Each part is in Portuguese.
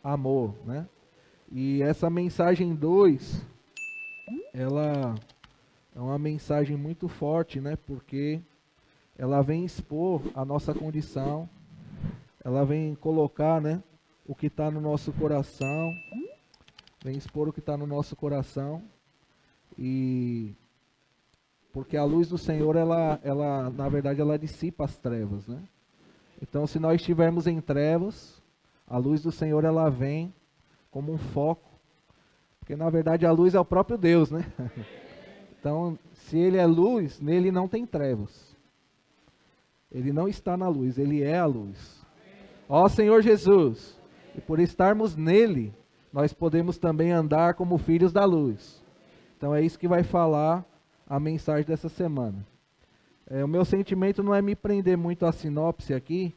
amor, né? E essa mensagem 2, ela é uma mensagem muito forte, né? Porque ela vem expor a nossa condição, ela vem colocar, né, o que está no nosso coração, vem expor o que está no nosso coração, e porque a luz do Senhor, ela na verdade, ela dissipa as trevas, né? Então, se nós estivermos em trevas, a luz do Senhor, ela vem como um foco, porque na verdade a luz é o próprio Deus, né? Então, se Ele é luz, nele não tem trevas. Ele não está na luz, Ele é a luz. Ó Senhor Jesus, e por estarmos nele, nós podemos também andar como filhos da luz. Então é isso que vai falar a mensagem dessa semana. O meu sentimento não é me prender muito à sinopse aqui,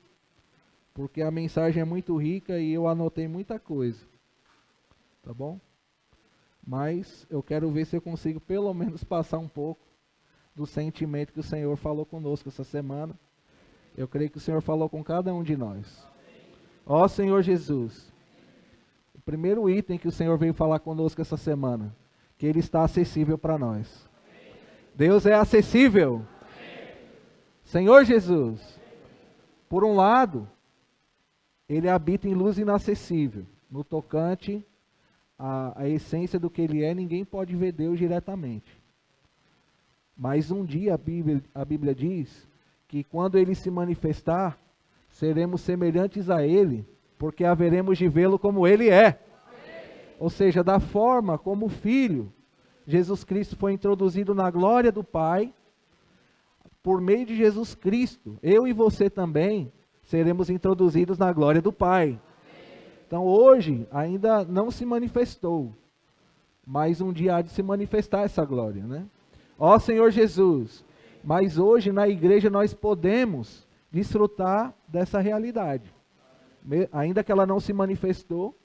porque a mensagem é muito rica e eu anotei muita coisa. Tá bom? Mas eu quero ver se eu consigo pelo menos passar um pouco do sentimento que o Senhor falou conosco essa semana. Eu creio que o Senhor falou com cada um de nós. Ó Senhor Jesus, o primeiro item que o Senhor veio falar conosco essa semana, que Ele está acessível para nós. Deus é acessível. Senhor Jesus, por um lado, Ele habita em luz inacessível, no tocante à essência do que Ele é, ninguém pode ver Deus diretamente. Mas um dia a Bíblia diz que quando Ele se manifestar, seremos semelhantes a Ele, porque haveremos de vê-lo como Ele é. Ou seja, da forma como o Filho, Jesus Cristo, foi introduzido na glória do Pai, por meio de Jesus Cristo, eu e você também seremos introduzidos na glória do Pai. Então hoje ainda não se manifestou, mas um dia há de se manifestar essa glória, né? Ó Senhor Jesus, mas hoje na igreja nós podemos desfrutar dessa realidade. Ainda que ela não se manifestou,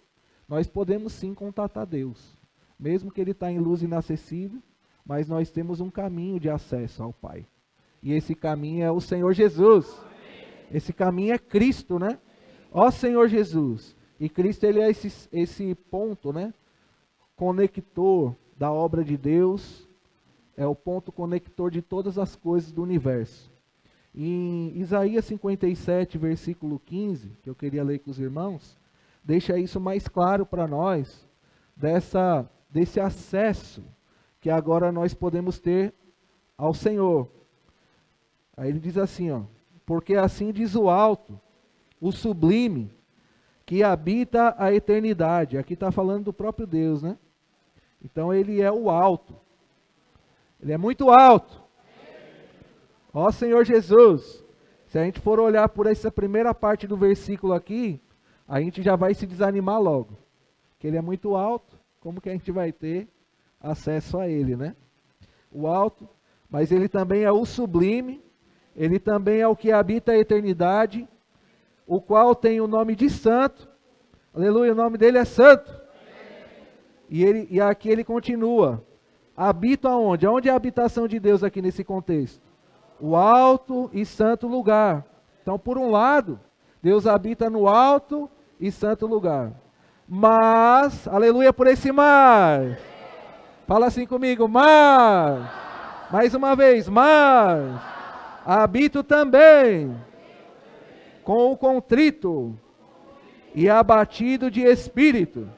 nós podemos sim contatar Deus. Mesmo que Ele está em luz inacessível, mas nós temos um caminho de acesso ao Pai. E esse caminho é o Senhor Jesus. Esse caminho é Cristo, né? Ó Senhor Jesus. E Cristo, Ele é esse ponto, né? Conector da obra de Deus. É o ponto conector de todas as coisas do universo. Em Isaías 57, versículo 15, que eu queria ler com os irmãos, deixa isso mais claro para nós, desse acesso que agora nós podemos ter ao Senhor. Aí ele diz assim, ó, porque assim diz o alto, o sublime, que habita a eternidade. Aqui está falando do próprio Deus, né? Então Ele é o alto. Ele é muito alto. Ó Senhor Jesus, se a gente for olhar por essa primeira parte do versículo aqui, a gente já vai se desanimar logo. Que Ele é muito alto, como que a gente vai ter acesso a Ele, né? O alto, mas Ele também é o sublime, Ele também é o que habita a eternidade, o qual tem o nome de santo. Aleluia, o nome dele é santo. E aqui ele continua. Habita aonde? Aonde é a habitação de Deus aqui nesse contexto? O alto e santo lugar. Então, por um lado, Deus habita no alto e santo lugar. Mas, aleluia por esse mas. Fala assim comigo, mas. Mais uma vez, mas. Habito também com o contrito e abatido de espírito.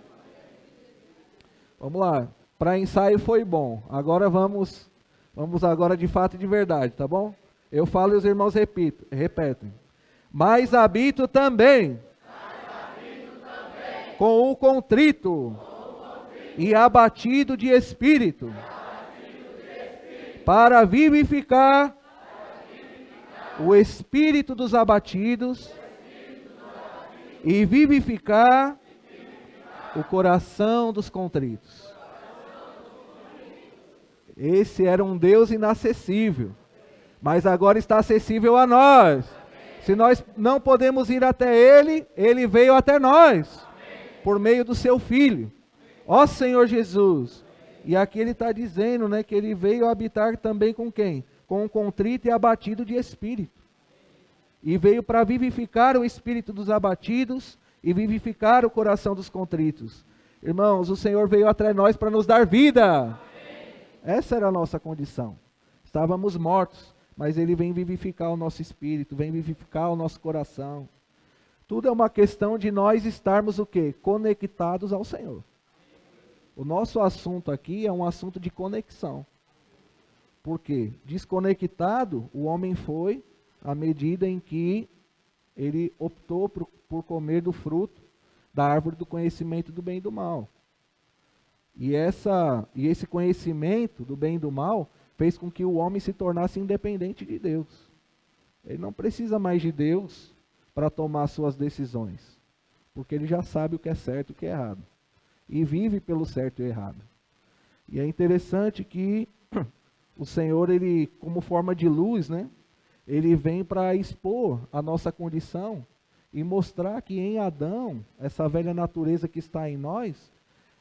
Vamos lá. Para ensaio foi bom. Agora vamos agora de fato e de verdade, tá bom? Eu falo e os irmãos repetem. Mas habito também com o contrito e abatido de espírito, para vivificar o espírito dos abatidos e vivificar o coração dos contritos. Esse era um Deus inacessível, mas agora está acessível a nós. Se nós não podemos ir até Ele, Ele veio até nós, por meio do Seu Filho. Ó Senhor Jesus! E aqui Ele está dizendo, né, que Ele veio habitar também com quem? Com o contrito e abatido de espírito. E veio para vivificar o espírito dos abatidos e vivificar o coração dos contritos. Irmãos, o Senhor veio atrás de nós para nos dar vida. Essa era a nossa condição. Estávamos mortos, mas Ele vem vivificar o nosso espírito, vem vivificar o nosso coração. Tudo é uma questão de nós estarmos o quê? Conectados ao Senhor. O nosso assunto aqui é um assunto de conexão. Por quê? Desconectado, o homem foi à medida em que ele optou por comer do fruto da árvore do conhecimento do bem e do mal. E esse conhecimento do bem e do mal fez com que o homem se tornasse independente de Deus. Ele não precisa mais de Deus para tomar suas decisões, porque ele já sabe o que é certo e o que é errado. E vive pelo certo e errado. E é interessante que o Senhor, ele, como forma de luz, né, ele vem para expor a nossa condição e mostrar que em Adão, essa velha natureza que está em nós,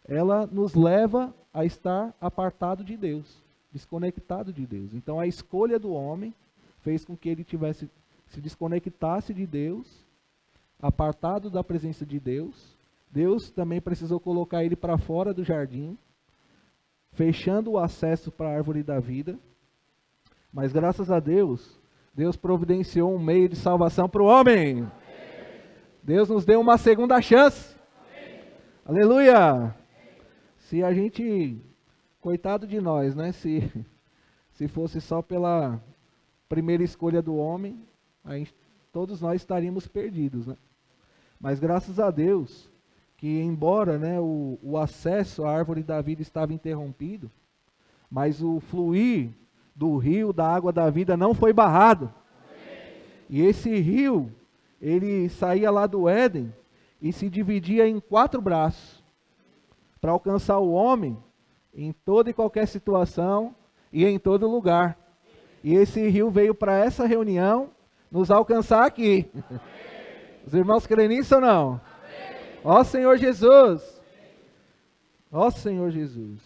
ela nos leva a estar apartado de Deus, desconectado de Deus. Então a escolha do homem fez com que ele se desconectasse de Deus, apartado da presença de Deus. Deus também precisou colocar ele para fora do jardim, fechando o acesso para a árvore da vida. Mas graças a Deus, Deus providenciou um meio de salvação para o homem. Deus nos deu uma segunda chance. Aleluia! Se a gente, coitado de nós, né? Se fosse só pela primeira escolha do homem, todos nós estaríamos perdidos, né? Mas graças a Deus, que embora, né, o acesso à árvore da vida estava interrompido, mas o fluir do rio da água da vida não foi barrado. E esse rio, ele saía lá do Éden e se dividia em 4 braços, para alcançar o homem em toda e qualquer situação e em todo lugar. E esse rio veio para essa reunião nos alcançar aqui. Os irmãos creem nisso ou não? Ó Senhor Jesus! Ó Senhor Jesus!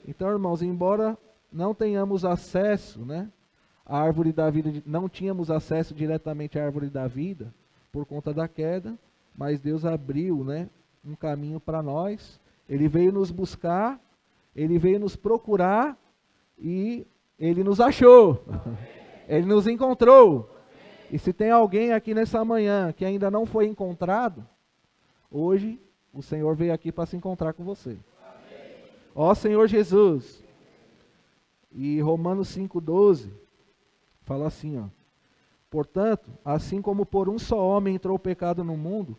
Então, irmãos, embora não tenhamos acesso, né, à árvore da vida, não tínhamos acesso diretamente à árvore da vida, por conta da queda, mas Deus abriu, né, um caminho para nós. Ele veio nos buscar, Ele veio nos procurar e Ele nos achou. Ele nos encontrou. E se tem alguém aqui nessa manhã que ainda não foi encontrado, hoje o Senhor veio aqui para se encontrar com você. Ó Senhor Jesus. E Romanos 5,12 fala assim, ó: portanto, assim como por um só homem entrou o pecado no mundo,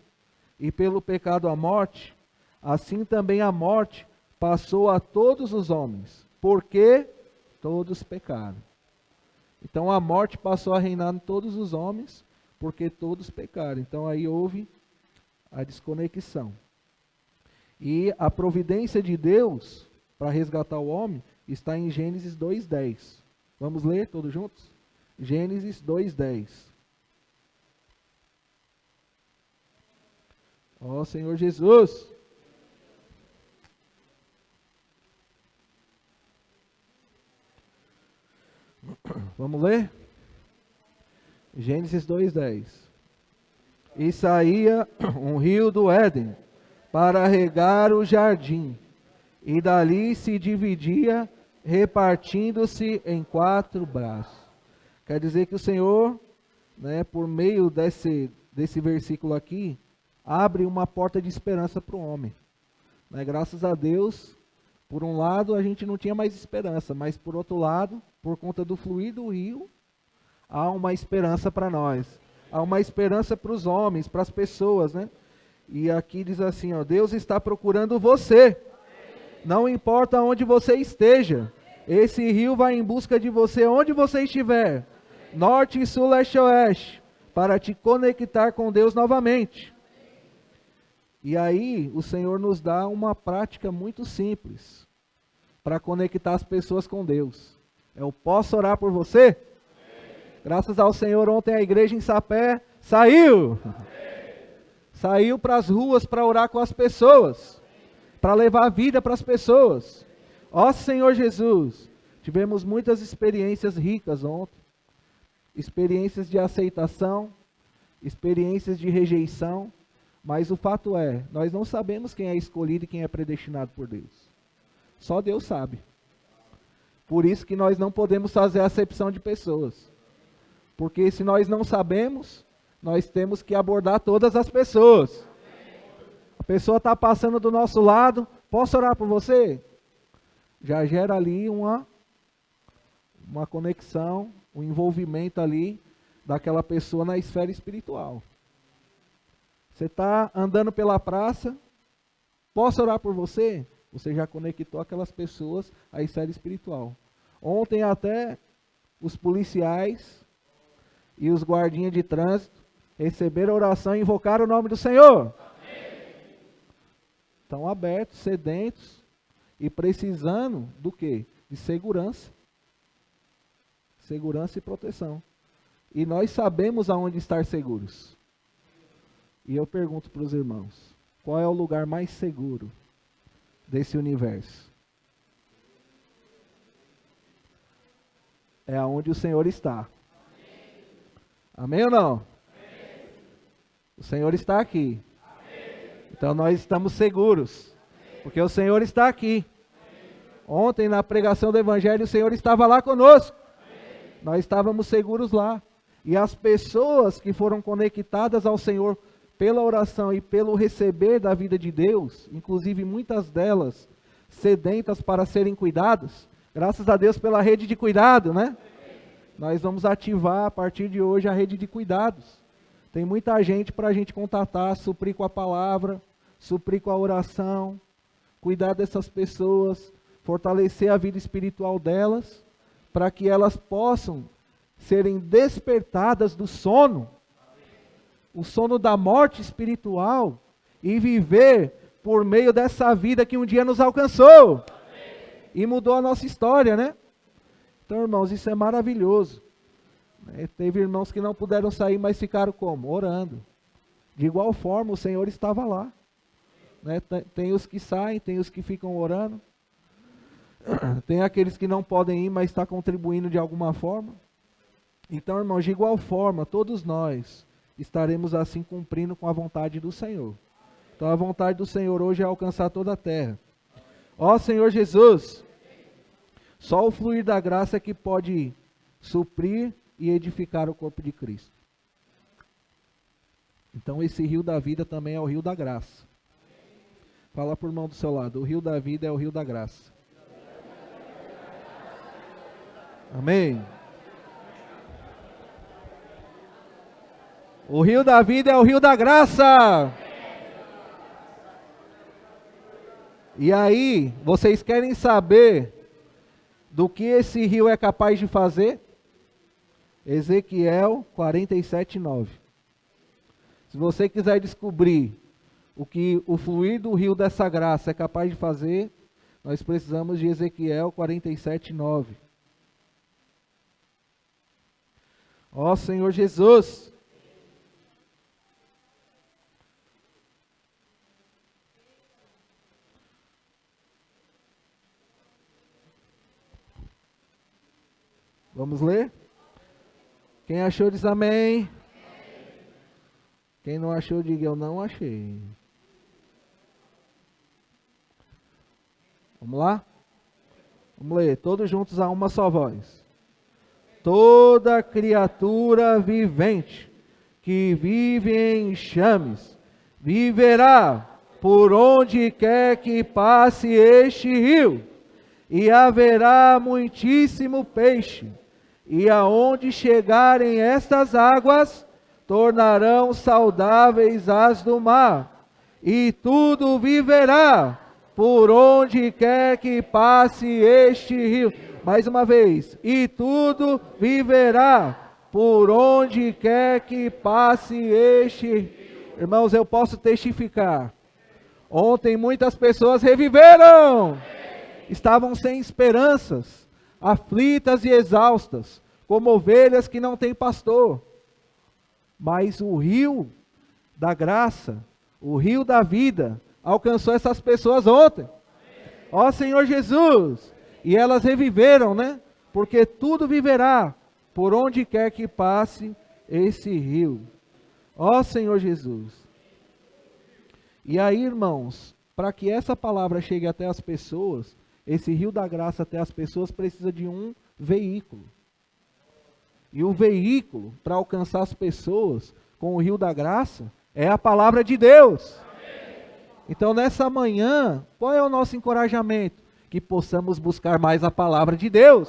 e pelo pecado a morte, assim também a morte passou a todos os homens, porque todos pecaram. Então a morte passou a reinar em todos os homens, porque todos pecaram. Então aí houve a desconexão. E a providência de Deus para resgatar o homem está em Gênesis 2,10. Vamos ler todos juntos? Gênesis 2,10. Ó Senhor Jesus! Vamos ler? Gênesis 2,10. E saía um rio do Éden para regar o jardim, e dali se dividia, repartindo-se em 4 braços. Quer dizer que o Senhor, né, por meio desse versículo aqui, abre uma porta de esperança para o homem. Né, graças a Deus, por um lado a gente não tinha mais esperança, mas por outro lado, por conta do fluir do rio, há uma esperança para nós. Há uma esperança para os homens, para as pessoas, né? E aqui diz assim, ó: Deus está procurando você. Não importa onde você esteja, esse rio vai em busca de você onde você estiver, norte, sul, leste e oeste, para te conectar com Deus novamente. E aí o Senhor nos dá uma prática muito simples para conectar as pessoas com Deus. Eu posso orar por você? Graças ao Senhor, ontem a igreja em Sapé saiu. Saiu para as ruas para orar com as pessoas, para levar a vida para as pessoas. Ó Senhor Jesus, tivemos muitas experiências ricas ontem. Experiências de aceitação, experiências de rejeição, Mas o fato é, nós não sabemos quem é escolhido e quem é predestinado por Deus. Só Deus sabe. Por isso que nós não podemos fazer acepção de pessoas. Porque se nós não sabemos, nós temos que abordar todas as pessoas. A pessoa está passando do nosso lado, posso orar por você? Já gera ali uma conexão, um envolvimento ali daquela pessoa na esfera espiritual. Você está andando pela praça, posso orar por você? Você já conectou aquelas pessoas à esfera espiritual. Ontem até os policiais e os guardinhas de trânsito receberam a oração e invocaram o nome do Senhor. Estão abertos, sedentos e precisando do quê? De segurança. Segurança e proteção. E nós sabemos aonde estar seguros. E eu pergunto para os irmãos, qual é o lugar mais seguro desse universo? É aonde o Senhor está. Amém ou não? Amém. O Senhor está aqui. Amém. Então nós estamos seguros. Amém. Porque o Senhor está aqui. Amém. Ontem na pregação do Evangelho o Senhor estava lá conosco. Amém. Nós estávamos seguros lá. E as pessoas que foram conectadas ao Senhor pela oração e pelo receber da vida de Deus, inclusive muitas delas sedentas para serem cuidadas, graças a Deus pela rede de cuidado, né? Nós vamos ativar a partir de hoje a rede de cuidados. Tem muita gente para a gente contatar, suprir com a palavra, suprir com a oração, cuidar dessas pessoas, fortalecer a vida espiritual delas, para que elas possam serem despertadas do sono, o sono da morte espiritual, e viver por meio dessa vida que um dia nos alcançou e mudou a nossa história, né? Então, irmãos, isso é maravilhoso. Teve irmãos que não puderam sair, mas ficaram como? Orando. De igual forma, o Senhor estava lá. Tem os que saem, tem os que ficam orando. Tem aqueles que não podem ir, mas estão contribuindo de alguma forma. Então, irmãos, de igual forma, todos nós estaremos assim cumprindo com a vontade do Senhor. Então, a vontade do Senhor hoje é alcançar toda a terra. Ó Senhor Jesus, só o fluir da graça é que pode suprir e edificar o corpo de Cristo. Então esse rio da vida também é o rio da graça. Fala por mão do seu lado, o rio da vida é o rio da graça. Amém? O rio da vida é o rio da graça. E aí, vocês querem saber do que esse rio é capaz de fazer? Ezequiel 47:9. Se você quiser descobrir o que o fluir do rio dessa graça é capaz de fazer, nós precisamos de Ezequiel 47:9. Ó Senhor Jesus, vamos ler? Quem achou diz amém. Quem não achou diga eu não achei. Vamos lá? Vamos ler, todos juntos a uma só voz. Toda criatura vivente que vive em enxames viverá por onde quer que passe este rio, e haverá muitíssimo peixe. E aonde chegarem estas águas, tornarão saudáveis as do mar, e tudo viverá por onde quer que passe este rio. Mais uma vez, e tudo viverá por onde quer que passe este rio. Irmãos, eu posso testificar. Ontem muitas pessoas reviveram. Estavam sem esperanças, aflitas e exaustas, como ovelhas que não têm pastor. Mas o rio da graça, o rio da vida, alcançou essas pessoas ontem. Ó Senhor Jesus! E elas reviveram, né? Porque tudo viverá por onde quer que passe esse rio. Ó Senhor Jesus! E aí, irmãos, para que essa palavra chegue até as pessoas, esse rio da graça até as pessoas precisa de um veículo. E o veículo para alcançar as pessoas com o rio da graça é a palavra de Deus. Então, nessa manhã, qual é o nosso encorajamento? Que possamos buscar mais a palavra de Deus.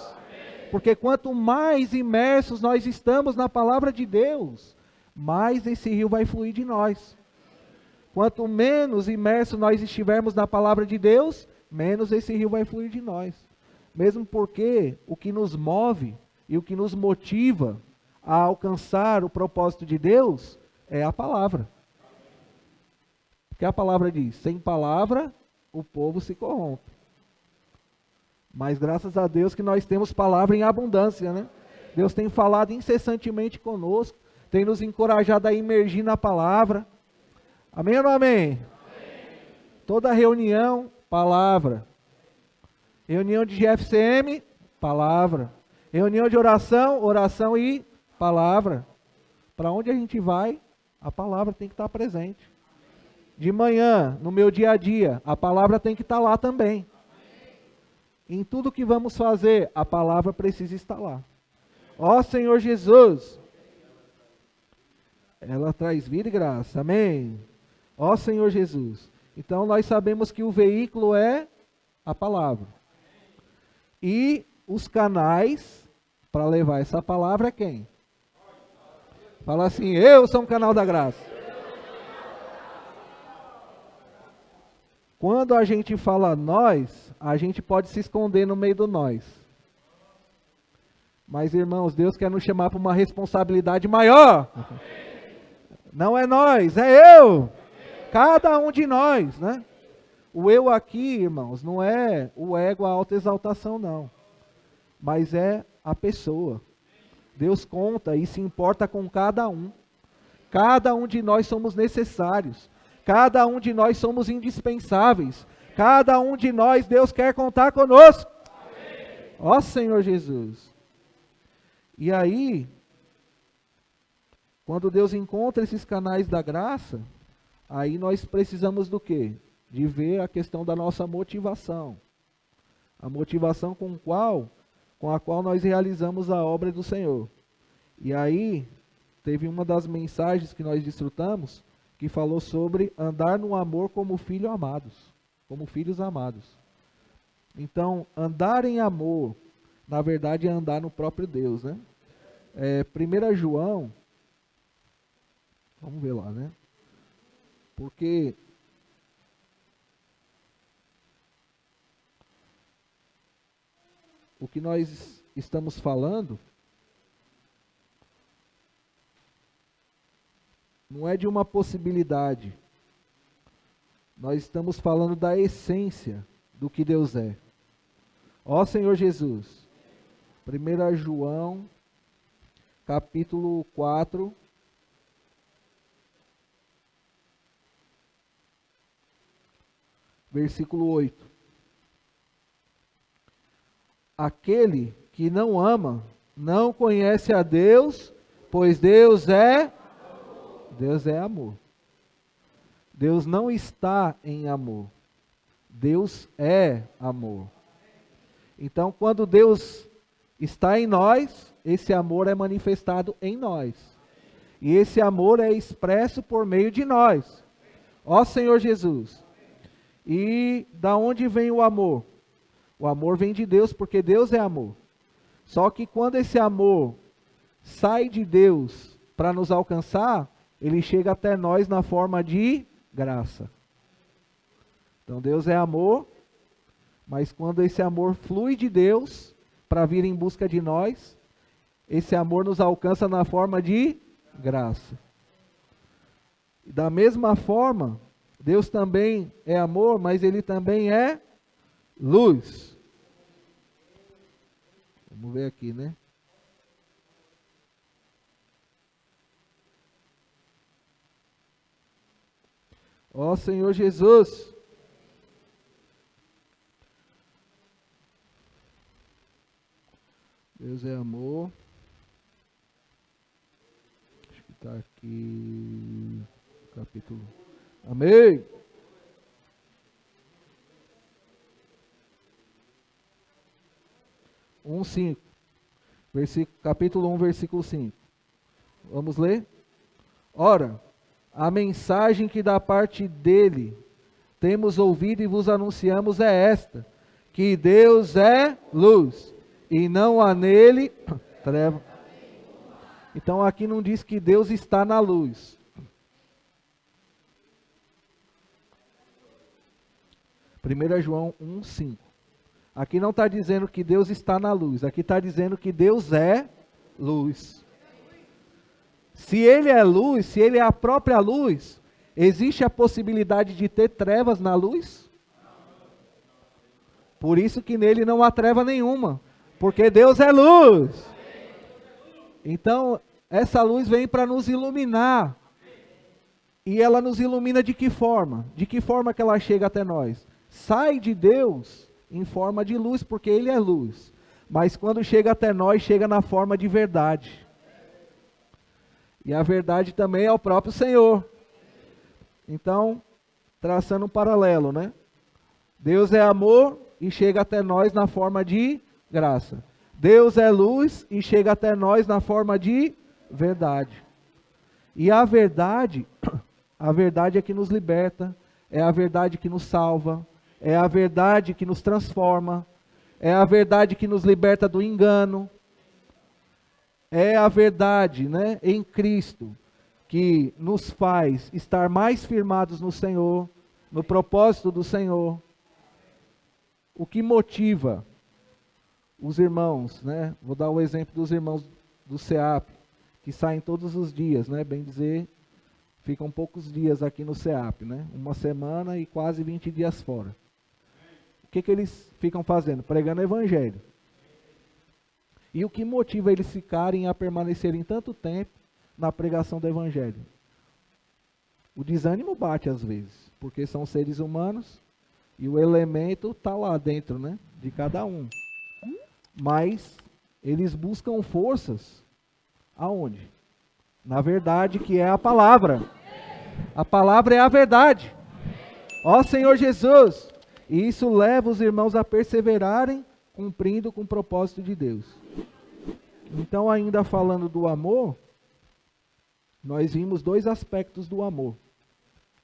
Porque quanto mais imersos nós estamos na palavra de Deus, mais esse rio vai fluir de nós. Quanto menos imersos nós estivermos na palavra de Deus, menos esse rio vai fluir de nós. Mesmo porque o que nos move e o que nos motiva a alcançar o propósito de Deus é a palavra. Porque a palavra diz, sem palavra o povo se corrompe. Mas graças a Deus que nós temos palavra em abundância, né? Deus tem falado incessantemente conosco, tem nos encorajado a imergir na palavra. Amém ou não amém? Amém. Toda reunião, palavra. Reunião de GFCM, palavra. Reunião de oração, oração e palavra. Para onde a gente vai, a palavra tem que estar presente. De manhã, no meu dia a dia, a palavra tem que estar lá também. Em tudo que vamos fazer, a palavra precisa estar lá. Ó Senhor Jesus, ela traz vida e graça, amém? Ó Senhor Jesus. Então nós sabemos que o veículo é a palavra. E os canais para levar essa palavra é quem? Fala assim, eu sou um canal da graça. Quando a gente fala nós, a gente pode se esconder no meio do nós. Mas irmãos, Deus quer nos chamar para uma responsabilidade maior. Não é nós, é eu. Cada um de nós, né? O eu aqui, irmãos, não é o ego, a autoexaltação, não. Mas é a pessoa. Deus conta e se importa com cada um. Cada um de nós somos necessários. Cada um de nós somos indispensáveis. Cada um de nós, Deus quer contar conosco. Amém. Ó Senhor Jesus. E aí, quando Deus encontra esses canais da graça, aí nós precisamos do quê? De ver a questão da nossa motivação. A motivação com a qual nós realizamos a obra do Senhor. E aí, teve uma das mensagens que nós desfrutamos, que falou sobre andar no amor como filhos amados. Como filhos amados. Então, andar em amor, na verdade é andar no próprio Deus, né? 1 João, vamos ver lá, né? Porque o que nós estamos falando não é de uma possibilidade. Nós estamos falando da essência do que Deus é. Ó Senhor Jesus. 1 João, capítulo 4. Versículo 8. Aquele que não ama, não conhece a Deus, pois Deus é amor. Deus não está em amor. Deus é amor. Então, quando Deus está em nós, esse amor é manifestado em nós. E esse amor é expresso por meio de nós. Ó Senhor Jesus. E da onde vem o amor? O amor vem de Deus, porque Deus é amor. Só que quando esse amor sai de Deus para nos alcançar, ele chega até nós na forma de graça. Então Deus é amor, mas quando esse amor flui de Deus para vir em busca de nós, esse amor nos alcança na forma de graça. Da mesma forma, Deus também é amor, mas Ele também é luz. Vamos ver aqui, né? Ó Senhor Jesus. Deus é amor. Acho que está aqui. Capítulo. Amém. 1:5. Capítulo 1, versículo 5. Vamos ler? Ora, a mensagem que da parte dele temos ouvido e vos anunciamos é esta, que Deus é luz, e não há nele treva. Então aqui não diz que Deus está na luz. 1 João 1:5. Aqui não está dizendo que Deus está na luz, aqui está dizendo que Deus é luz. Se Ele é luz, se Ele é a própria luz, existe a possibilidade de ter trevas na luz? Por isso que nele não há treva nenhuma, porque Deus é luz. Então, essa luz vem para nos iluminar. E ela nos ilumina de que forma? De que forma que ela chega até nós? Sai de Deus em forma de luz, porque Ele é luz. Mas quando chega até nós, chega na forma de verdade. E a verdade também é o próprio Senhor. Então, traçando um paralelo, né? Deus é amor e chega até nós na forma de graça. Deus é luz e chega até nós na forma de verdade. E a verdade é que nos liberta, é a verdade que nos salva, é a verdade que nos transforma, é a verdade que nos liberta do engano, é a verdade, né, em Cristo, que nos faz estar mais firmados no Senhor, no propósito do Senhor. O que motiva os irmãos, né? Vou dar o exemplo dos irmãos do SEAP, que saem todos os dias, né? Bem dizer, ficam poucos dias aqui no SEAP, né? Uma semana e quase 20 dias fora. O que eles ficam fazendo? Pregando o Evangelho. E o que motiva eles ficarem a permanecerem tanto tempo na pregação do Evangelho? O desânimo bate às vezes, porque são seres humanos e o elemento está lá dentro, né, de cada um. Mas eles buscam forças aonde? Na verdade, que é a palavra. A palavra é a verdade. Ó Senhor Jesus! E isso leva os irmãos a perseverarem, cumprindo com o propósito de Deus. Então, ainda falando do amor, nós vimos dois aspectos do amor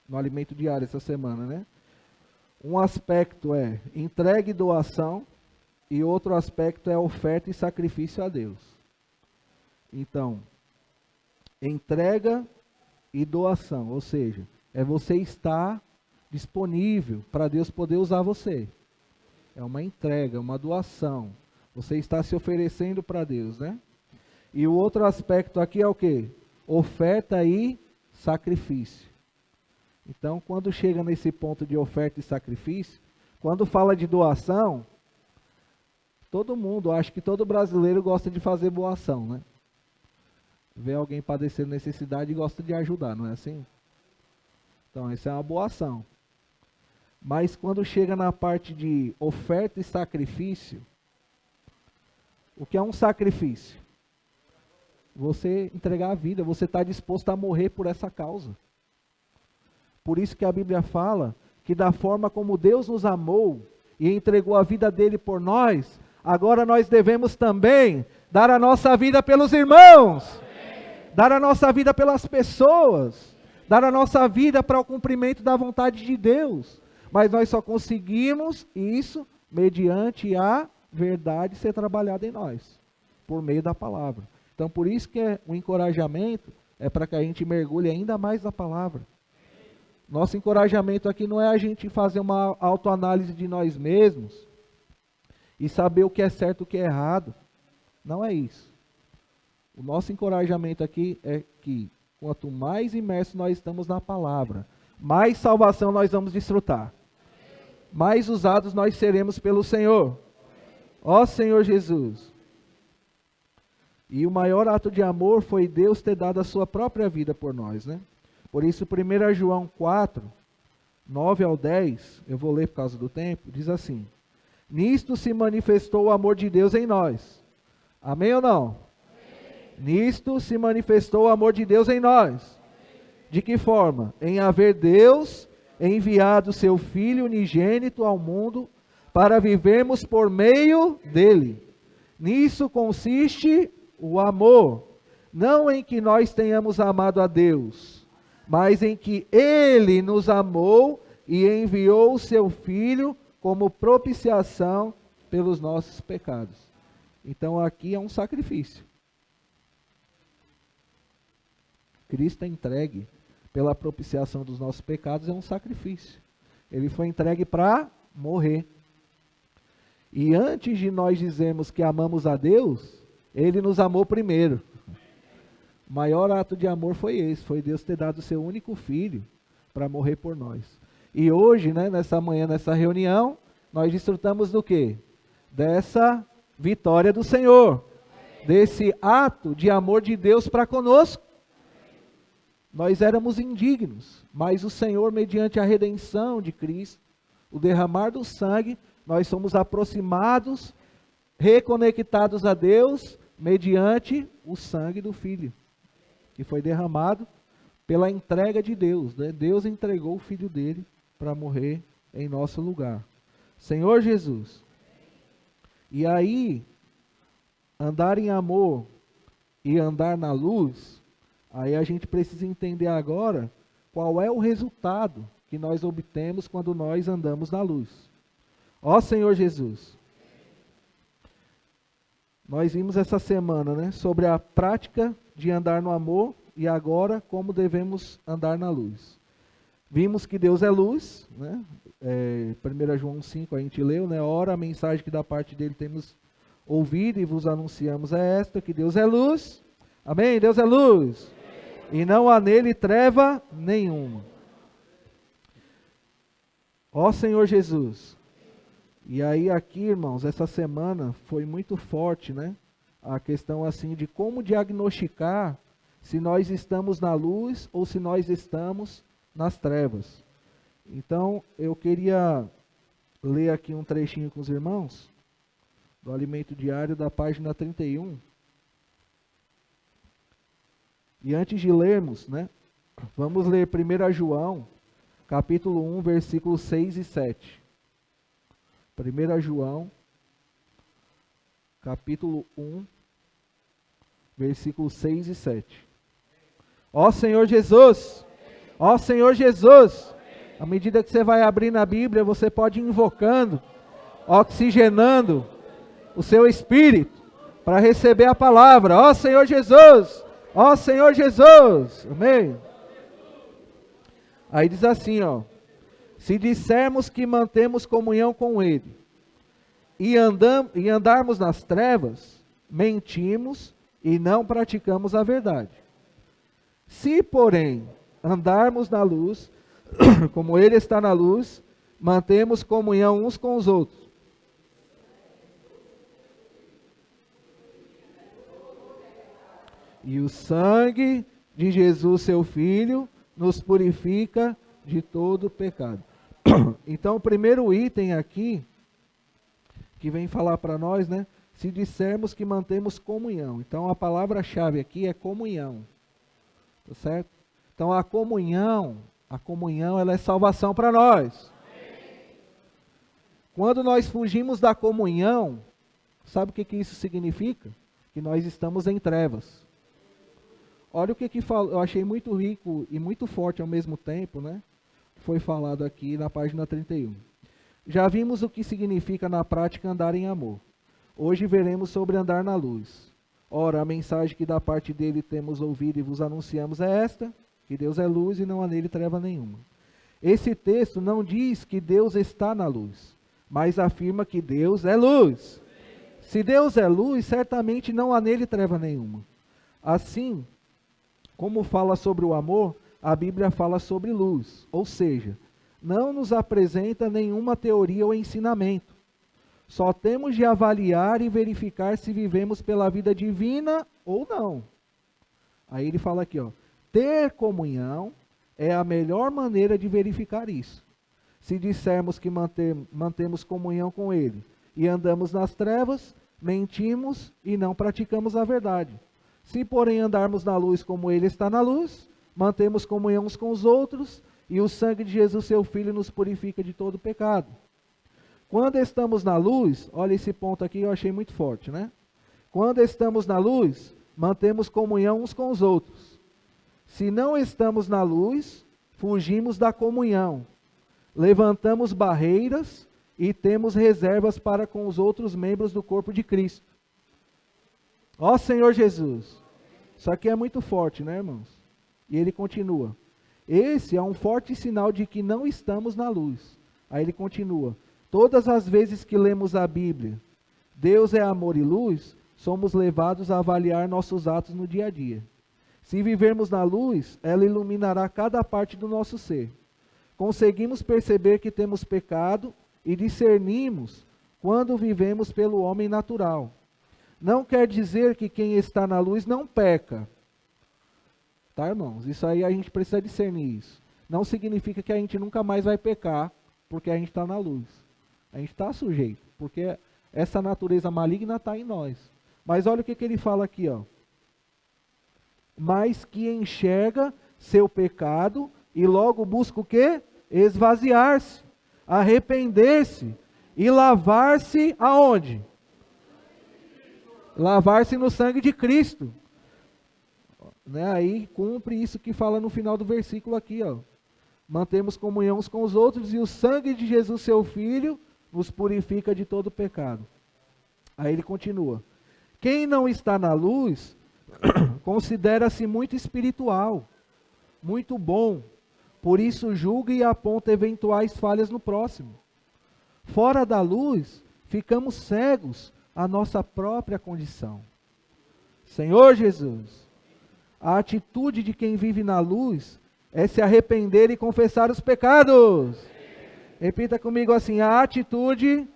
no alimento diário essa semana, né? Um aspecto é entrega e doação, e outro aspecto é oferta e sacrifício a Deus. Então, entrega e doação, ou seja, é você estar disponível para Deus poder usar você. É uma entrega, uma doação. Você está se oferecendo para Deus, né? E o outro aspecto aqui é o quê? Oferta e sacrifício. Então, quando chega nesse ponto de oferta e sacrifício, quando fala de doação, todo mundo, acho que todo brasileiro gosta de fazer boa ação, né? Vê alguém padecer necessidade e gosta de ajudar, não é assim? Então, isso é uma boa ação. Mas quando chega na parte de oferta e sacrifício, o que é um sacrifício? Você entregar a vida, você está disposto a morrer por essa causa. Por isso que a Bíblia fala que da forma como Deus nos amou e entregou a vida dele por nós, agora nós devemos também dar a nossa vida pelos irmãos, dar a nossa vida pelas pessoas, dar a nossa vida para o cumprimento da vontade de Deus. Mas nós só conseguimos isso mediante a verdade ser trabalhada em nós, por meio da palavra. Então, por isso que o encorajamento é para que a gente mergulhe ainda mais na palavra. Nosso encorajamento aqui não é a gente fazer uma autoanálise de nós mesmos e saber o que é certo e o que é errado. Não é isso. O nosso encorajamento aqui é que quanto mais imerso nós estamos na palavra, mais salvação nós vamos desfrutar. Mais usados nós seremos pelo Senhor. Ó Senhor Jesus. E o maior ato de amor foi Deus ter dado a sua própria vida por nós, né? Por isso, 1 João 4, 9 ao 10, eu vou ler por causa do tempo, diz assim: nisto se manifestou o amor de Deus em nós. Amém ou não? Amém. Nisto se manifestou o amor de Deus em nós. Amém. De que forma? Em haver Deus enviado seu Filho unigênito ao mundo para vivermos por meio dele. Nisso consiste o amor, não em que nós tenhamos amado a Deus, mas em que Ele nos amou e enviou o seu Filho como propiciação pelos nossos pecados. Então aqui é um sacrifício. Cristo é entregue pela propiciação dos nossos pecados, é um sacrifício. Ele foi entregue para morrer. E antes de nós dizermos que amamos a Deus, Ele nos amou primeiro. O maior ato de amor foi esse, foi Deus ter dado o seu único filho para morrer por nós. E hoje, né, nessa manhã, nessa reunião, nós desfrutamos do quê? Dessa vitória do Senhor, desse ato de amor de Deus para conosco. Nós éramos indignos, mas o Senhor, mediante a redenção de Cristo, o derramar do sangue, nós somos aproximados, reconectados a Deus, mediante o sangue do Filho, que foi derramado pela entrega de Deus, né? Deus entregou o Filho dele para morrer em nosso lugar. Senhor Jesus. E aí, andar em amor e andar na luz, aí a gente precisa entender agora qual é o resultado que nós obtemos quando nós andamos na luz. Ó Senhor Jesus, nós vimos essa semana, né, sobre a prática de andar no amor e agora como devemos andar na luz. Vimos que Deus é luz, né? 1 João 5 a gente leu, né? Ora, a mensagem que da parte dele temos ouvido e vos anunciamos é esta, que Deus é luz. Amém? Deus é luz. Amém. E não há nele treva nenhuma. Ó Senhor Jesus. E aí aqui, irmãos, essa semana foi muito forte, né? A questão assim de como diagnosticar se nós estamos na luz ou se nós estamos nas trevas. Então, eu queria ler aqui um trechinho com os irmãos, do Alimento Diário, da página 31. E antes de lermos, né, vamos ler 1 João, capítulo 1, versículos 6 e 7. 1 João, capítulo 1, versículos 6 e 7. Ó Senhor Jesus! Ó Senhor Jesus, à medida que você vai abrindo a Bíblia, você pode ir invocando, oxigenando o seu espírito para receber a palavra. Ó Senhor Jesus, ó Senhor Jesus, amém? Aí diz assim, ó: se dissermos que mantemos comunhão com Ele e andarmos nas trevas, mentimos e não praticamos a verdade. Se, porém, andarmos na luz, como Ele está na luz, mantemos comunhão uns com os outros. E o sangue de Jesus, seu Filho, nos purifica de todo pecado. Então, o primeiro item aqui, que vem falar para nós, né? Se dissermos que mantemos comunhão. Então, a palavra-chave aqui é comunhão. Tá certo? Então a comunhão ela é salvação para nós. Quando nós fugimos da comunhão, sabe o que isso significa? Que nós estamos em trevas. Olha o que eu achei muito rico e muito forte ao mesmo tempo, né? Foi falado aqui na página 31. Já vimos o que significa na prática andar em amor. Hoje veremos sobre andar na luz. Ora, a mensagem que da parte dele temos ouvido e vos anunciamos é esta, que Deus é luz e não há nele treva nenhuma. Esse texto não diz que Deus está na luz, mas afirma que Deus é luz. Se Deus é luz, certamente não há nele treva nenhuma. Assim, como fala sobre o amor, a Bíblia fala sobre luz, ou seja, não nos apresenta nenhuma teoria ou ensinamento. Só temos de avaliar e verificar se vivemos pela vida divina ou não. Aí ele fala aqui, ó: ter comunhão é a melhor maneira de verificar isso. Se dissermos que mantemos comunhão com Ele e andamos nas trevas, mentimos e não praticamos a verdade. Se, porém, andarmos na luz como Ele está na luz, mantemos comunhão uns com os outros e o sangue de Jesus, seu Filho, nos purifica de todo pecado. Quando estamos na luz, olha esse ponto aqui, eu achei muito forte, né? Quando estamos na luz, mantemos comunhão uns com os outros. Se não estamos na luz, fugimos da comunhão. Levantamos barreiras e temos reservas para com os outros membros do corpo de Cristo. Ó Senhor Jesus! Isso aqui é muito forte, né, irmãos? E ele continua. Esse é um forte sinal de que não estamos na luz. Aí ele continua. Todas as vezes que lemos a Bíblia, Deus é amor e luz, somos levados a avaliar nossos atos no dia a dia. Se vivermos na luz, ela iluminará cada parte do nosso ser. Conseguimos perceber que temos pecado e discernimos quando vivemos pelo homem natural. Não quer dizer que quem está na luz não peca. Tá, irmãos? Isso aí a gente precisa discernir isso. Não significa que a gente nunca mais vai pecar porque a gente está na luz. A gente está sujeito, porque essa natureza maligna está em nós. Mas olha o que ele fala aqui, ó. Mas que enxerga seu pecado e logo busca o quê? Esvaziar-se, arrepender-se e lavar-se aonde? Lavar-se no sangue de Cristo. Né? Aí cumpre isso que fala no final do versículo aqui, ó. Mantemos comunhão uns com os outros e o sangue de Jesus, seu Filho, nos purifica de todo pecado. Aí ele continua. Quem não está na luz, considera-se muito espiritual, muito bom, por isso julga e aponta eventuais falhas no próximo. Fora da luz, ficamos cegos à nossa própria condição. Senhor Jesus, a atitude de quem vive na luz é se arrepender e confessar os pecados. Repita comigo assim, a atitude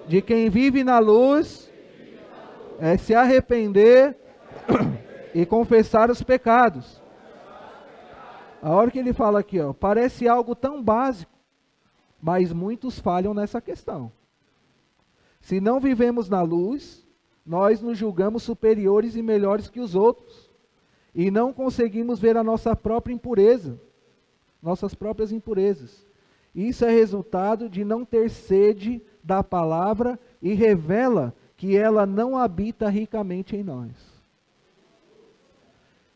de quem vive na luz é se arrepender e confessar os pecados. A hora que ele fala aqui, ó, parece algo tão básico, mas muitos falham nessa questão. Se não vivemos na luz, nós nos julgamos superiores e melhores que os outros, e não conseguimos ver a nossa própria impureza, nossas próprias impurezas. Isso é resultado de não ter sede da palavra e revela que ela não habita ricamente em nós.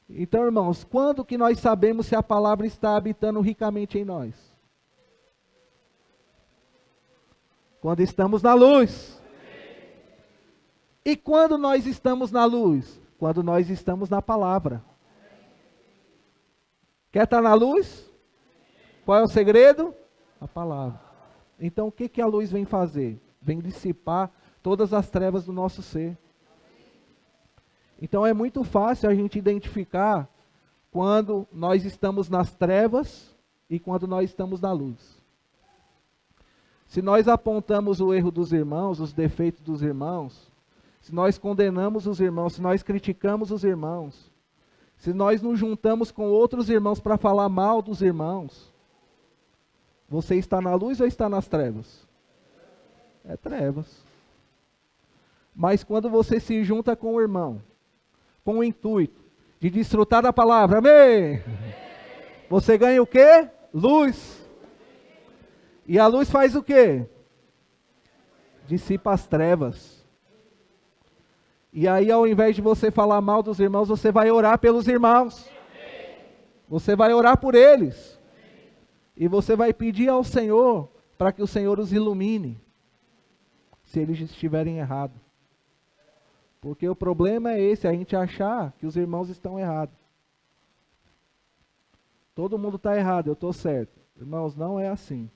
Então, irmãos, quando que nós sabemos se a palavra está habitando ricamente em nós? Quando estamos na luz. E quando nós estamos na luz? Quando nós estamos na palavra. Quer estar na luz? Qual é o segredo? A palavra. Então o que a luz vem fazer? Vem dissipar todas as trevas do nosso ser. Então é muito fácil a gente identificar quando nós estamos nas trevas e quando nós estamos na luz. Se nós apontamos o erro dos irmãos, os defeitos dos irmãos, se nós condenamos os irmãos, se nós criticamos os irmãos, se nós nos juntamos com outros irmãos para falar mal dos irmãos, você está na luz ou está nas trevas? É trevas. Mas quando você se junta com o irmão, com o intuito de desfrutar da palavra, amém? Você ganha o quê? Luz. E a luz faz o quê? Dissipa as trevas. E aí, ao invés de você falar mal dos irmãos, você vai orar pelos irmãos. Você vai orar por eles. E você vai pedir ao Senhor para que o Senhor os ilumine, se eles estiverem errados. Porque o problema é esse, a gente achar que os irmãos estão errados. Todo mundo está errado, eu estou certo. Irmãos, não é assim.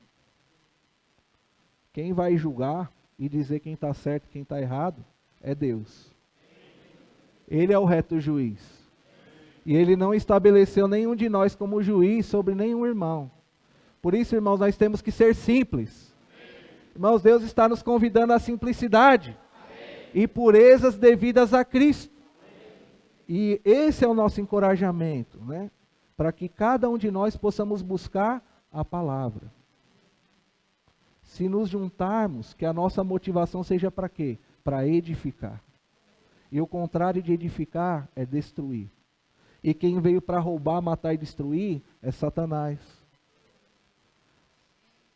Quem vai julgar e dizer quem está certo e quem está errado é Deus. Ele é o reto juiz. E Ele não estabeleceu nenhum de nós como juiz sobre nenhum irmão. Por isso, irmãos, nós temos que ser simples. Irmãos, Deus está nos convidando à simplicidade e purezas devidas a Cristo. E esse é o nosso encorajamento, né? Para que cada um de nós possamos buscar a palavra. Se nos juntarmos, que a nossa motivação seja para quê? Para edificar. E o contrário de edificar é destruir. E quem veio para roubar, matar e destruir é Satanás.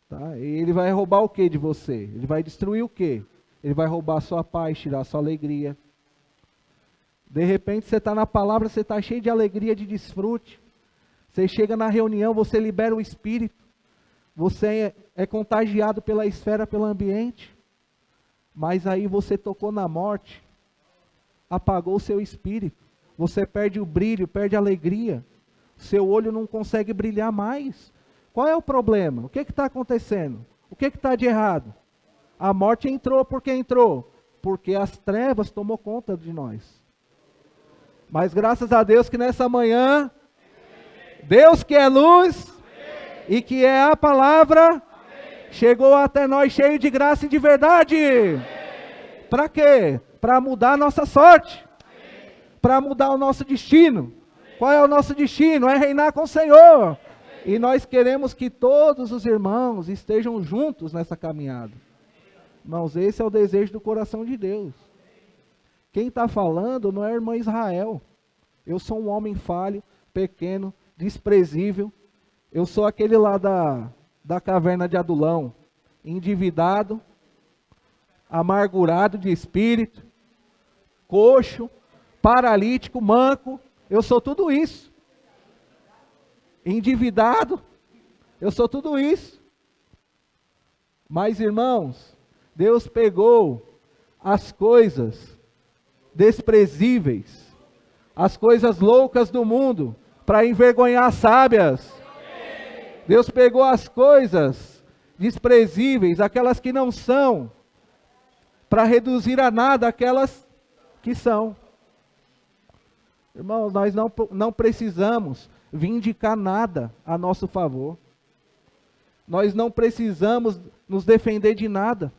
Tá? E ele vai roubar o que de você? Ele vai destruir o quê? Ele vai roubar a sua paz, tirar a sua alegria. De repente você está na palavra, você está cheio de alegria, de desfrute. Você chega na reunião, você libera o Espírito. Você é contagiado pela esfera, pelo ambiente. Mas aí você tocou na morte, apagou o seu espírito. Você perde o brilho, perde a alegria. Seu olho não consegue brilhar mais. Qual é o problema? O que está acontecendo? O que está de errado? A morte entrou, por que entrou? Porque as trevas tomou conta de nós. Mas graças a Deus que nessa manhã, Deus que é luz e que é a palavra, chegou até nós cheio de graça e de verdade. Para quê? Para mudar a nossa sorte. Para mudar o nosso destino. Qual é o nosso destino? É reinar com o Senhor. E nós queremos que todos os irmãos estejam juntos nessa caminhada. Irmãos, esse é o desejo do coração de Deus. Quem está falando não é a irmã Israel. Eu sou um homem falho, pequeno, desprezível. Eu sou aquele lá da caverna de Adulão, endividado, amargurado de espírito, coxo, paralítico, manco. Eu sou tudo isso. Endividado, eu sou tudo isso. Mas, irmãos, Deus pegou as coisas desprezíveis, as coisas loucas do mundo, para envergonhar as sábias. Deus pegou as coisas desprezíveis, aquelas que não são, para reduzir a nada aquelas que são. Irmãos, nós não precisamos vindicar nada a nosso favor. Nós não precisamos nos defender de nada.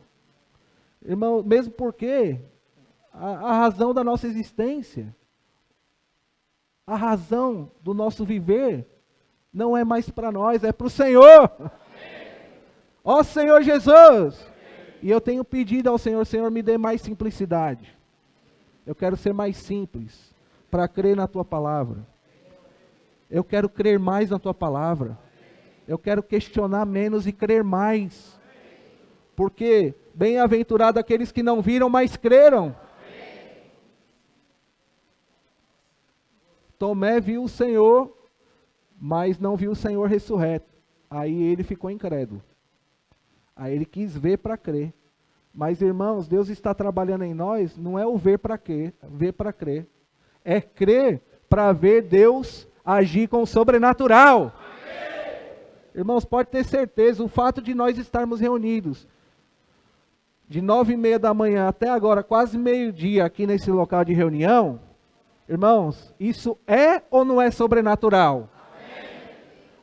Irmão, mesmo porque a razão da nossa existência, a razão do nosso viver, não é mais para nós, é para o Senhor. Ó Senhor Jesus! E eu tenho pedido ao Senhor, Senhor, me dê mais simplicidade. Eu quero ser mais simples, para crer na Tua palavra. Eu quero crer mais na Tua palavra. Eu quero questionar menos e crer mais. Porque bem-aventurado aqueles que não viram, mas creram. Tomé viu o Senhor, mas não viu o Senhor ressurreto. Aí ele ficou incrédulo. Aí ele quis ver para crer. Mas, irmãos, Deus está trabalhando em nós, não é o ver para quê, ver para crer. É crer para ver Deus agir com o sobrenatural. Amém. Irmãos, pode ter certeza, o fato de nós estarmos reunidos, de 9:30 da manhã até agora, quase meio-dia aqui nesse local de reunião, irmãos, isso é ou não é sobrenatural? Amém.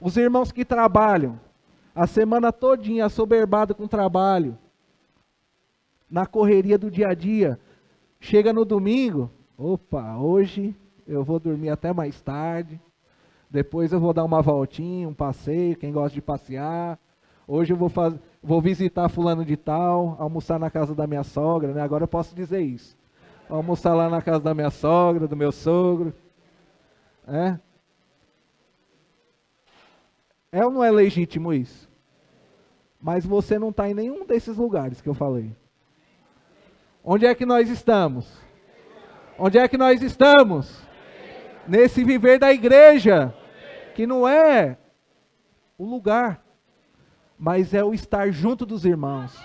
Os irmãos que trabalham, a semana todinha assoberbado com trabalho, na correria do dia a dia, chega no domingo, opa, hoje eu vou dormir até mais tarde, depois eu vou dar uma voltinha, um passeio, quem gosta de passear, hoje eu vou visitar fulano de tal, almoçar na casa da minha sogra, né? Agora eu posso dizer isso, almoçar lá na casa da minha sogra, do meu sogro, é ou não é legítimo isso? Mas você não está em nenhum desses lugares que eu falei. Onde é que nós estamos? Onde é que nós estamos? Nesse viver da igreja, que não é o lugar, mas é o estar junto dos irmãos.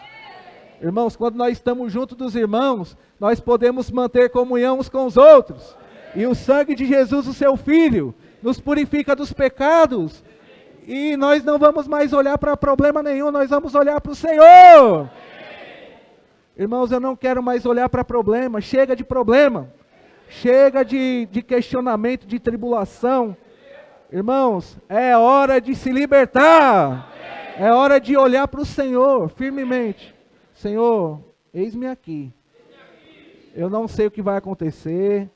Irmãos, quando nós estamos junto dos irmãos, nós podemos manter comunhão uns com os outros. E o sangue de Jesus, o seu Filho, nos purifica dos pecados. E nós não vamos mais olhar para problema nenhum, nós vamos olhar para o Senhor. Irmãos, eu não quero mais olhar para problema, chega de problema, chega de questionamento, de tribulação. Irmãos, é hora de se libertar, é hora de olhar para o Senhor firmemente. Senhor, eis-me aqui, eu não sei o que vai acontecer,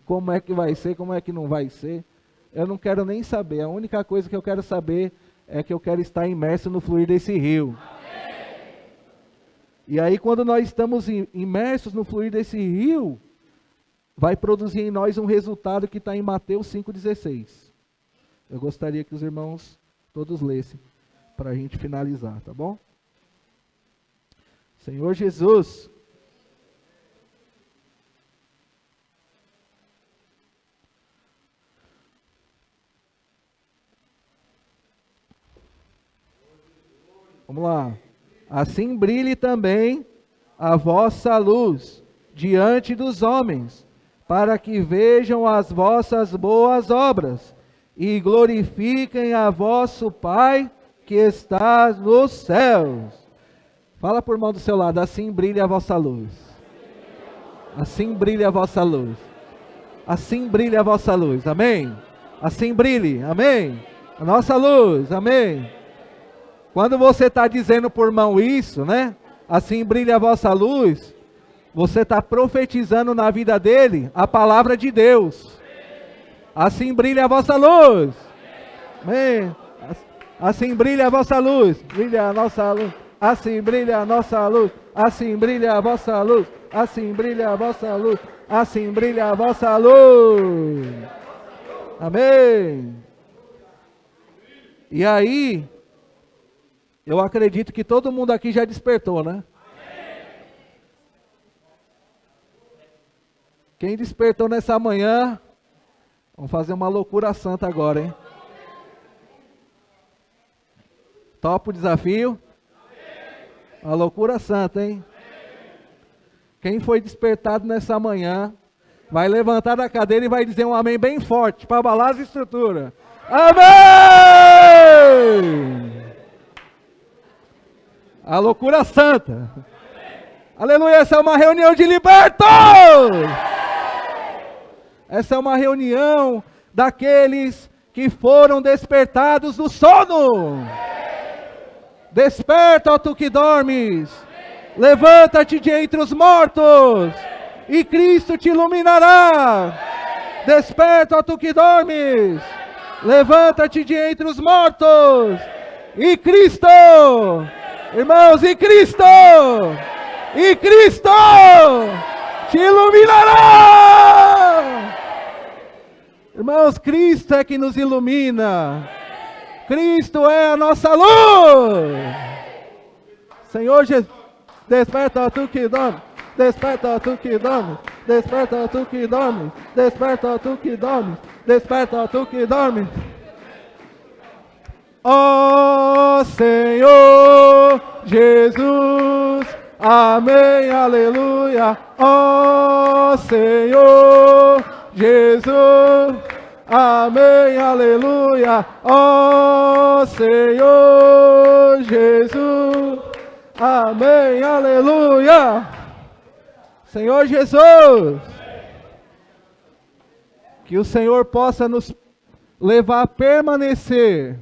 como é que vai ser, como é que não vai ser, eu não quero nem saber, a única coisa que eu quero saber é que eu quero estar imerso no fluir desse rio. E aí quando nós estamos imersos no fluir desse rio, vai produzir em nós um resultado que está em Mateus 5,16. Eu gostaria que os irmãos todos lessem, para a gente finalizar, tá bom? Senhor Jesus, Vamos lá. Assim brilhe também a vossa luz diante dos homens, para que vejam as vossas boas obras e glorifiquem a vosso Pai que está nos céus. Fala por mão do seu lado, assim brilhe a vossa luz. Assim brilhe a vossa luz. Assim brilhe a vossa luz, amém? Assim brilhe, amém? A nossa luz, amém? Quando você está dizendo por mão isso, né? Assim brilha a vossa luz, você está profetizando na vida dele a palavra de Deus. Assim brilha a vossa luz, amém? Assim brilha a vossa luz, brilha a nossa luz. Assim brilha a nossa luz, assim brilha a vossa luz, assim brilha a vossa luz, assim brilha a vossa luz. Amém. E aí, eu acredito que todo mundo aqui já despertou, né? Quem despertou nessa manhã, vamos fazer uma loucura santa agora, hein? Topa o desafio? Uma loucura santa, hein? Quem foi despertado nessa manhã, vai levantar da cadeira e vai dizer um amém bem forte, para abalar as estruturas. Amém! A loucura santa. Aleluia, essa é uma reunião de libertos! Essa é uma reunião daqueles que foram despertados do sono. Desperta, ó tu que dormes, levanta-te de entre os mortos, e Cristo te iluminará. Desperta, ó tu que dormes, levanta-te de entre os mortos, e Cristo, irmãos, e Cristo te iluminará. Irmãos, Cristo é que nos ilumina. Cristo é a nossa luz. Senhor Jesus, desperta tu que dorme, desperta tu que dorme, desperta tu que dorme, desperta tu que dorme, desperta tu que dorme. Ó Senhor Jesus, amém, aleluia. Ó Senhor Jesus, amém, aleluia. Ó Senhor Jesus, amém, aleluia. Senhor Jesus, que o Senhor possa nos levar a permanecer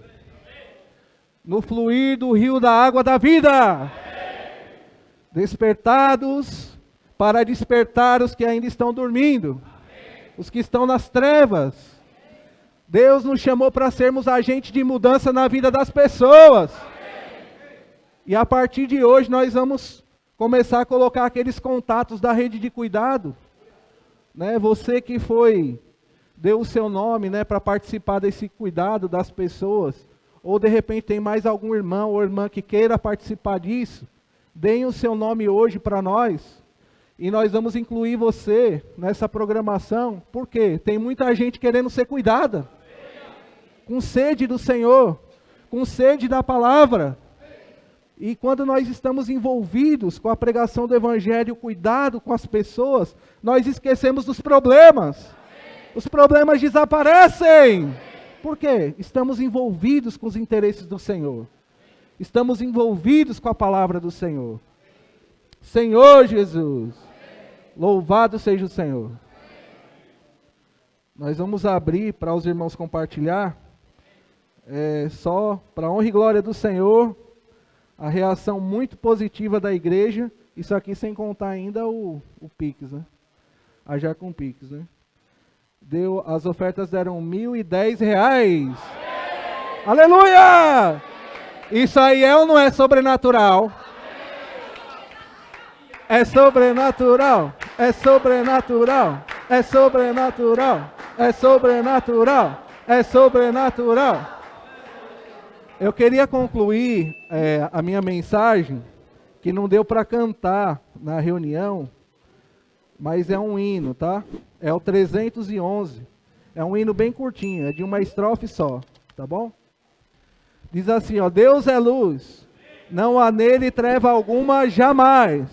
no fluir do rio da água da vida, despertados para despertar os que ainda estão dormindo, os que estão nas trevas. Deus nos chamou para sermos agentes de mudança na vida das pessoas. E a partir de hoje nós vamos começar a colocar aqueles contatos da rede de cuidado, né? Você que deu o seu nome, né, para participar desse cuidado das pessoas, ou de repente tem mais algum irmão ou irmã que queira participar disso, deem o seu nome hoje para nós. E nós vamos incluir você nessa programação, porque tem muita gente querendo ser cuidada, com sede do Senhor, com sede da palavra. E quando nós estamos envolvidos com a pregação do Evangelho, cuidado com as pessoas, nós esquecemos dos problemas. Os problemas desaparecem. Por quê? Estamos envolvidos com os interesses do Senhor. Estamos envolvidos com a palavra do Senhor. Senhor Jesus, louvado seja o Senhor. Nós vamos abrir para os irmãos compartilhar, só para a honra e glória do Senhor, a reação muito positiva da igreja, isso aqui sem contar ainda o Pix, né? A já com Pix, né? As ofertas deram R$1.010. Aleluia! Isso aí é ou não é sobrenatural? É sobrenatural, é sobrenatural, é sobrenatural, é sobrenatural, é sobrenatural. Eu queria concluir a minha mensagem, que não deu para cantar na reunião, mas é um hino, tá? É o 311. É um hino bem curtinho, é de uma estrofe só, tá bom? Diz assim, ó: Deus é luz, não há nele treva alguma jamais.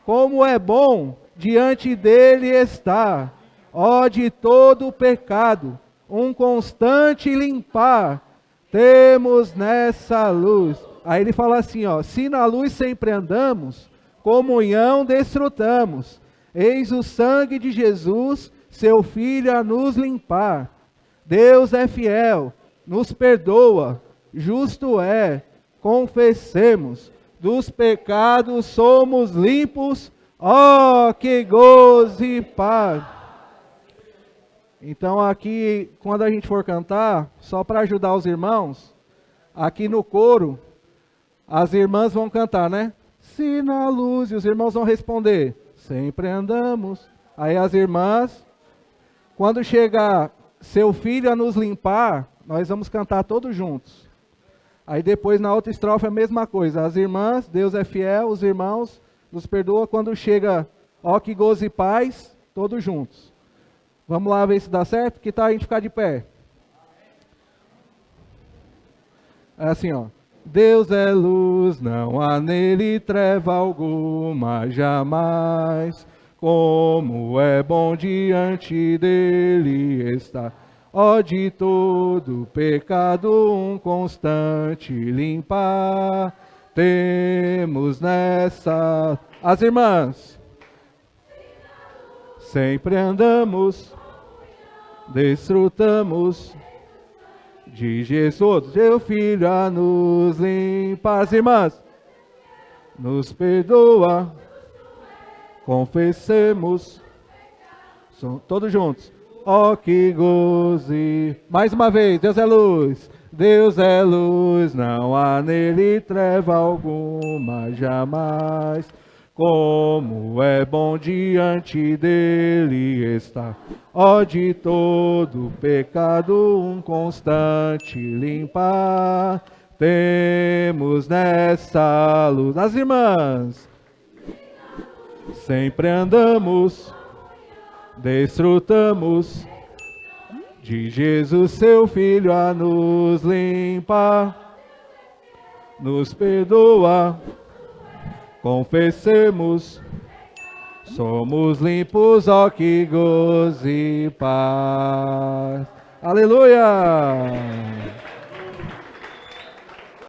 Como é bom diante dele estar, ó de todo pecado, um constante limpar, temos nessa luz. Aí ele fala assim, ó, se na luz sempre andamos, comunhão desfrutamos, eis o sangue de Jesus, seu Filho a nos limpar. Deus é fiel, nos perdoa, justo é, confessemos, dos pecados somos limpos, ó que gozo e paz. Então aqui, quando a gente for cantar, só para ajudar os irmãos, aqui no coro, as irmãs vão cantar, né? Se na luz, e os irmãos vão responder, sempre andamos. Aí as irmãs, quando chegar seu filho a nos limpar, nós vamos cantar todos juntos. Aí depois na outra estrofe a mesma coisa, as irmãs, Deus é fiel, os irmãos, nos perdoa, quando chega, ó que gozo e paz, todos juntos. Vamos lá ver se dá certo? Que tal a gente ficar de pé? É assim, ó. Deus é luz, não há nele treva alguma jamais. Como é bom diante dele estar. Ó de todo pecado um constante limpar. Temos nessa... As irmãs. Sempre andamos, desfrutamos de Jesus, seu Filho a nos limpar. As irmãs, nos perdoa, confessemos, todos juntos. Ó que goze. Mais uma vez, Deus é luz, Deus é luz, não há nele treva alguma jamais. Como é bom diante dele estar, ó de todo pecado um constante limpar, temos nessa luz. As irmãs, sempre andamos, desfrutamos de Jesus, seu Filho a nos limpar, nos perdoa, confessemos, somos limpos, ó que gozo e paz. Aleluia!